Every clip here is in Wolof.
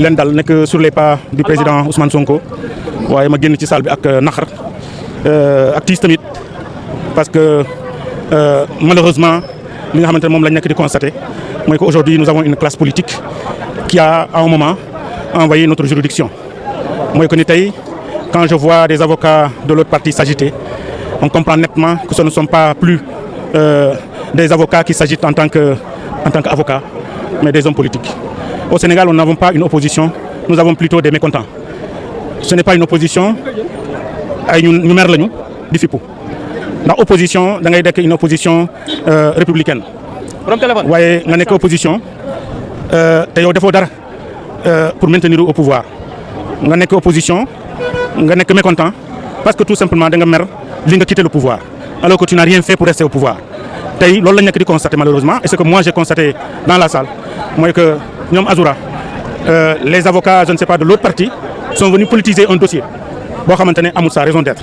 leen dal nekk sur les pas du président Ousmane Sonko waaye ma génn ci salle bi ak naxar ak tiis tamit parce que malheureusement li nga xamante ne moom lañ nekk di constater mooy que aujourd'hui nous avons une classe politique qui a à un moment envahi notre juridiction mooy que ni tey quand je vois des avocats de l'autre parti s'agiter on comprend nettement que ce ne sont pas plus des avocats qui s'agitent en tant qu'avocats mais des hommes politiques. Au Sénégal, nous n'avons pas une opposition, nous avons plutôt des mécontents. Ce n'est pas une opposition ay ñu mer lañu di fippu ndax opposition da ngay nekk une opposition républicaine waaye nga nekk opposition te yow defoo dara pour maintenir au pouvoir nga nekk opposition nga nekk mécontent parce que tout simplement da nga mer li nga quitter le pouvoir alors que tu n'as rien fait pour rester au pouvoir tey loolu la ñu nekk di constater malheureusement et ce que moi j'ai constaté dans la salle mooy que ñoom Azoura les avocats je ne sais pas de l'autre parti sont venus politiser un dossier boo xamante ne amul sa raison d'être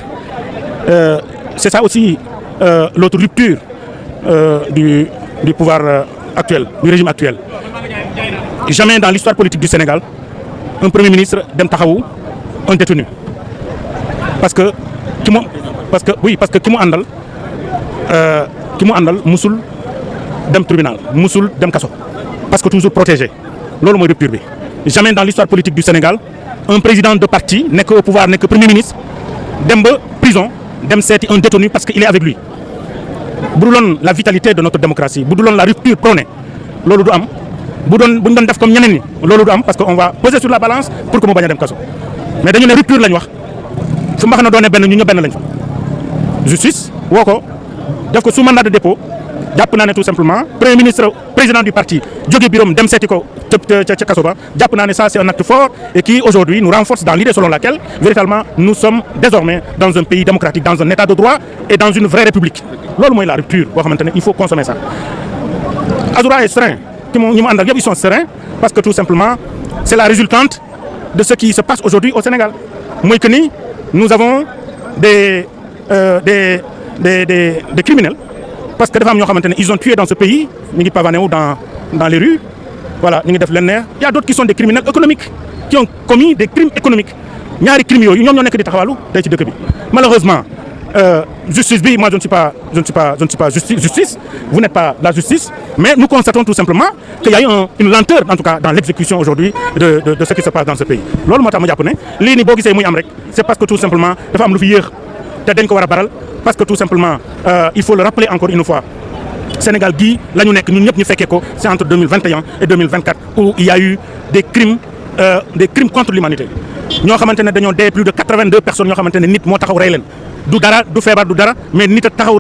c'est ça aussi l'autre rupture du pouvoir actuel du régime actuel jamais dans l'histoire politique du Sénégal un premier ministre dem taxawu un détenu parce que ki mu àndal musul dem tribunal musul dem kaso parce que toujours protégé loolu mooy rupture bi jamais dans l'histoire politique du Sénégal un président de parti nekk au pouvoir nekk premier ministre dem ba prison dem seeti un détenu parce que il est avec lui bu duloon la vitalité de notre démocratie bu duloon la rupture prônée loolu du am bu ñu doon def comme ñeneen ñi loolu du am parce que on va peser sur la balance pour que mu bañ a dem kaso mais dañu ne rupture lañ wax fu mbax na doone benn ñu ñëpp benn lañ fa justice woo ko def ko sous mandat de dépôt jàpp naa ne tout simplement premier ministre président du parti jóge bureau dem seeti ko ca kaso ba jàpp naa ne ça c'est un acte fort et qui aujourd'hui nous renforce dans l'idée selon laquelle véritablement nous sommes désormais dans un pays démocratique dans un état de droit et dans une vraie république loolu mooy la rupture boo xamante ne il faut consommer ça. Azoura est serein ñi mu àndal yëpp ils sont sereins parce que tout simplement c'est la résultante de ce qui se passe aujourd'hui au Sénégal mooy que ni nous avons des criminels parce que dafa am ñoo xamante ne ils ont tué dans ce pays ñu ngi pavané wu dans les rues voilà ñu ngi def leen neex il y a d'autres qui sont des criminels économiques qui ont commis des crimes économiques ñaari crimes yooyu ñoom ñoo nekk di taxawalu tey ci dëkk bi malheureusement justice bi moi je ne suis pas justice vous n'êtes pas la justice mais nous constatons tout simplement qu'il y a eu une lenteur en tout cas dans l'exécution aujourd'hui de ce qui se passe dans ce pays loolu moo tax ma jàpp ne lii nii boo gisee muy am rek c'est parce que tout simplement dafa am lu fi yéex te dañ ko war a baral parce que tout simplement il faut le rappeler encore une fois Sénégal gii la ñu nekk ñun ñëpp ñu fekkee ko c'est entre 2021 et 2024 où il y a eu des crimes contre l'humanité ñoo xamante ne dañoo dee plus de 82 personnes ñoo xamante ne nit moo taxaw rey leen du dara du feebar du dara mais nit a taxaw